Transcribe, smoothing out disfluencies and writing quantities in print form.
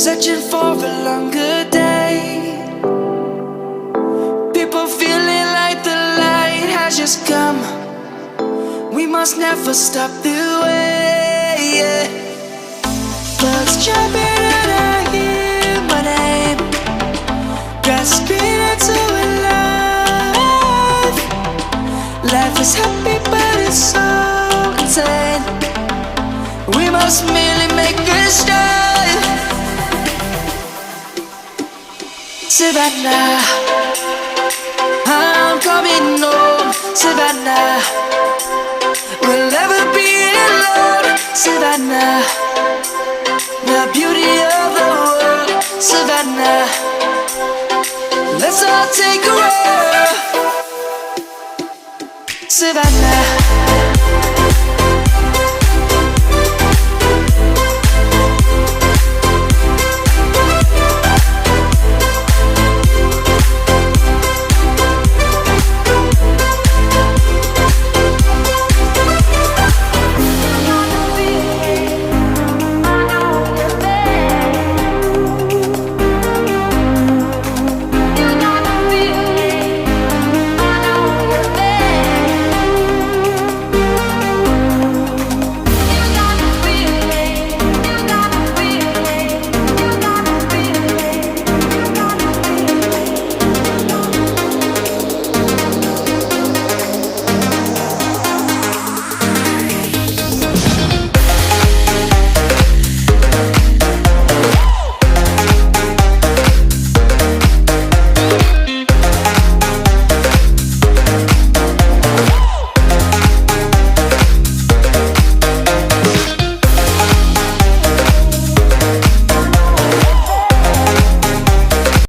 searching for a longer day. People feeling like the light has just come. We must never stop the way, yeah. Birds jumping and I hear my name, grasping into a life. Life is happy but it's so insane. We must merely make a start. Savannah, I'm coming home. Savannah, we'll never be alone. Savannah, the beauty of the world. Savannah, let's all take a roll. Savannah,